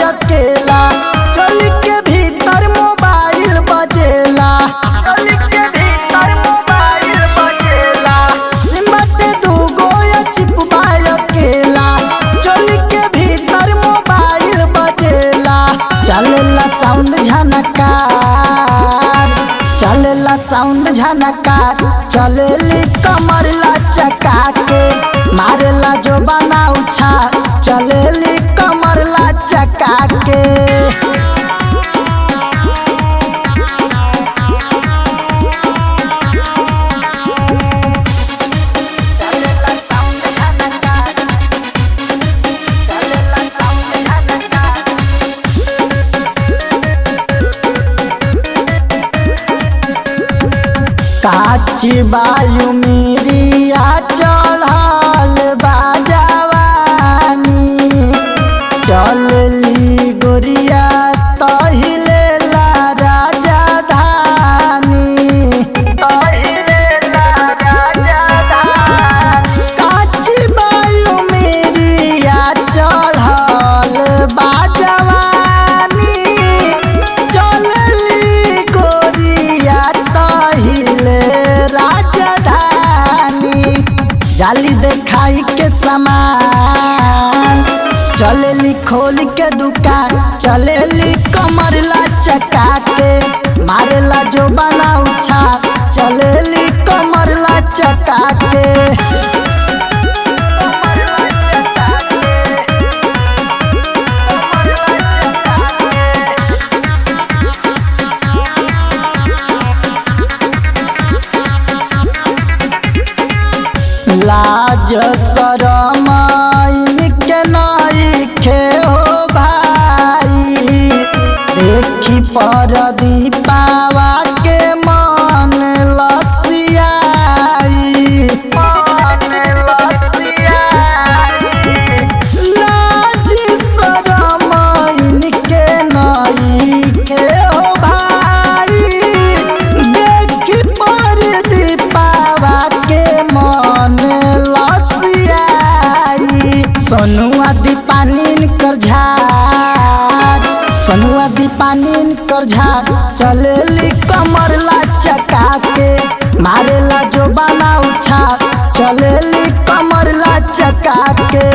अकेला चोली के भीतर मोबाइल बजेला, चोली के भीतर मोबाइल बजेला। सिमटे दूगो या चिपवा अकेला चोली के भीतर मोबाइल बजेला। चलेला साउंड झनकार, चलेला साउंड झनकार, चलेली कमर लचका के, मारेला जो बना उछा, चलेली कमर लचका के। काची बायु मेरिया चढ़ल बाजवानी, चलली गोरिया तहिलेला राजधानी, तहिलेला राजधानी। काची बायु मेरिया चढ़ल बाजवानी, चलली गोरिया तहिले राजधानी। जाली देखाई के सामान, चलेली खोल के दुकान, चलेली कमर लचका के, मारेला जो बना उछा, चलेली कमर लचका के। लाज शरम इनके नइखे हो भाई, देखी पर दीपावा के मन लसियाई, मन लसियाई। लाज शरम इनके नइखे हो भाई, देखी पर दीपावा के मन लसियाई। सोनुआ दीपानीन कर झार, सोनुआ दीपानीन कर झार, चलेली कमर लचका के, मारेला जो बना उछा, चलेली कमर लचका के।